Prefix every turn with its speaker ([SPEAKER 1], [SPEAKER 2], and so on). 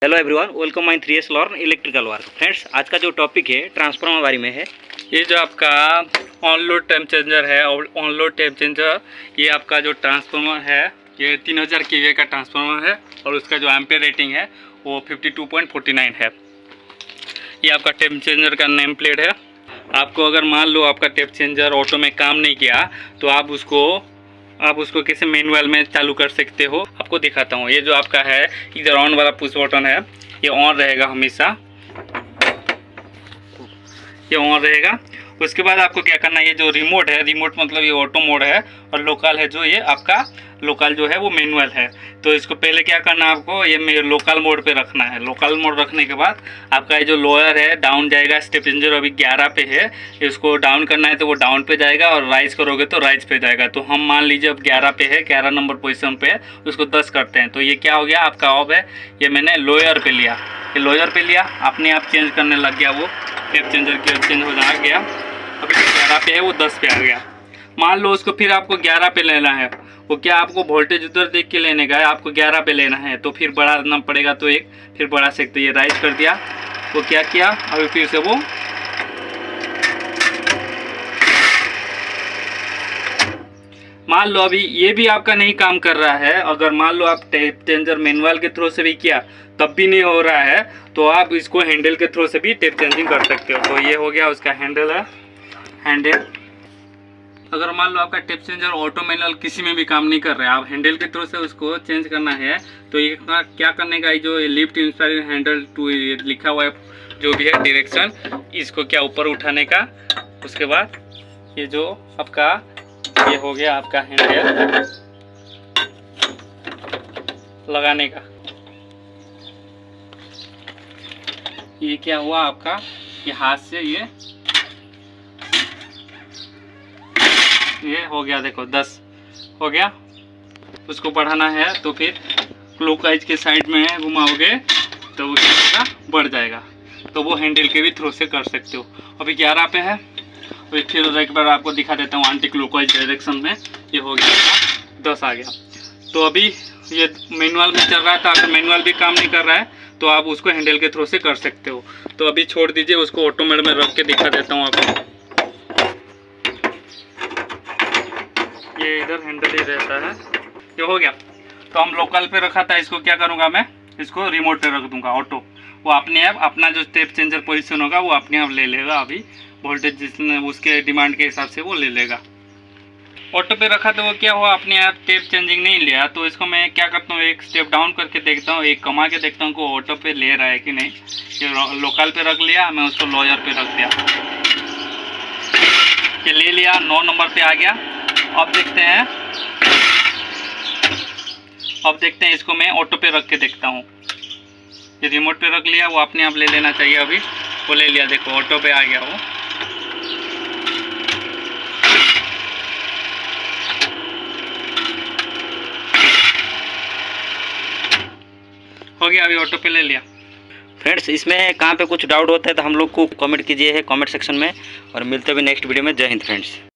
[SPEAKER 1] Hello everyone, welcome my 3S learn electrical work. Friends, आज का जो टॉपिक है ट्रांसफार्मर बारे में है।
[SPEAKER 2] ये जो आपका ऑन लोड टेम्प चेंजर है और ऑन लोड टेम्प चेंजर, ये आपका जो ट्रांसफार्मर है ये 3000 kVA का ट्रांसफार्मर है और उसका जो एम्पेयर रेटिंग है वो 52.49 है। ये आपका टेम्प चेंजर का नेम प्लेट है। आपको अगर मान लो आपका टेम्प चेंजर ऑटो में काम नहीं किया तो आप उसको कैसे मैनुअल में चालू कर सकते हो, आपको दिखाता हूँ। ये जो आपका है इधर ऑन वाला पुश बटन है, ये ऑन रहेगा हमेशा, ये ऑन रहेगा। उसके बाद आपको क्या करना है, ये जो रिमोट है, रिमोट मतलब ये ऑटो मोड है और लोकल है जो ये आपका लोकल जो है वो मैनुअल है। तो इसको पहले क्या करना है, आपको ये लोकल मोड पे रखना है। लोकल मोड रखने के बाद आपका ये जो लोअर है डाउन जाएगा। स्टेप चेंजर अभी 11 पे है, इसको डाउन करना है तो वो डाउन पे जाएगा और राइज करोगे तो राइज पे जाएगा। तो हम मान लीजिए अब 11 पे है, 11 नंबर पोजीशन पे है, उसको 10 करते हैं। तो ये क्या हो गया, आपका ऑफ है। ये मैंने लोअर पे लिया, ये लोअर पे लिया, अपने आप चेंज करने लग गया, वो टेप चेंजर के चेंज हो जा गया। अभी 11 पे है वो 10 पे आ गया। मान लो उसको फिर आपको 11 पे लेना है, वो क्या आपको वोल्टेज उधर देख के लेने का है, आपको 11 पे लेना है तो फिर बढ़ाना पड़ेगा। तो एक फिर बढ़ा सकते, ये राइज कर दिया, वो क्या किया, अभी फिर से वो मान लो अभी ये भी आपका नहीं काम कर रहा है। अगर मान लो आप टेप चेंजर मैनुअल के थ्रू से भी किया तब भी नहीं हो रहा है तो आप इसको हैंडल के थ्रू से भी टेप चेंजिंग कर सकते हो। तो ये हो गया उसका हैंडल है, हैंडल। अगर मान लो आपका टेप चेंजर ऑटो मैनुअल किसी में भी काम नहीं कर रहा है, आप हैंडल के थ्रू से उसको चेंज करना है तो ये क्या करने का, जो लिफ्ट इंस्पायर हैंडल टू लिखा हुआ है जो भी है डायरेक्शन, इसको क्या ऊपर उठाने का। उसके बाद ये जो आपका ये हो गया आपका हैंडल लगाने का। ये क्या हुआ आपका, ये हाथ से ये हो गया, देखो 10 हो गया। उसको बढ़ाना है तो फिर क्लॉकवाइज के साइड में घुमाओगे तो वो क्या होगा, बढ़ जाएगा। तो वो हैंडल के भी थ्रू से कर सकते हो। अभी 11 पे है, फिर एक बार आपको दिखा देता हूँ एंटी क्लॉकवाइज डायरेक्शन में। ये हो गया 10 आ गया। तो अभी ये मैनुअल में चल रहा था, अगर मैनुअल भी काम नहीं कर रहा है तो आप उसको हैंडल के थ्रू से कर सकते हो। तो अभी छोड़ दीजिए, उसको ऑटो मोड में रख के दिखा देता हूँ आपको। ये इधर हैंडल ही रहता है, ये हो गया। तो हम लोकल पे रखा था, इसको क्या करूँगा मैं, इसको रिमोट पे रख दूंगा ऑटो। वो अपने आप अपना जो स्टेप चेंजर पोजीशन होगा वो अपने आप ले लेगा। अभी वोल्टेज जिसने उसके डिमांड के हिसाब से वो ले लेगा। ऑटो पे रखा तो वो क्या हुआ, अपने आप टेप चेंजिंग नहीं लिया। तो इसको मैं क्या करता हूँ, एक स्टेप डाउन करके देखता हूँ, एक कमा के देखता हूँ को ऑटो पे ले रहा है कि नहीं। ये लोकल पे रख लिया, मैं उसको लोअर पे रख दिया, ये ले लिया, 9 नंबर पे आ गया। अब देखते हैं इसको मैं ऑटो पे रख के देखता हूँ। ये रिमोट पे रख लिया, वो अपने आप ले लेना चाहिए। अभी वो ले लिया, देखो ऑटो पे आ गया वो। हो गया, अभी ऑटो पे ले लिया।
[SPEAKER 1] फ्रेंड्स, इसमें कहाँ पे कुछ डाउट होता है तो हम लोग को कमेंट कीजिए है कमेंट सेक्शन में, और मिलते हैं नेक्स्ट वीडियो में। जय हिंद फ्रेंड्स।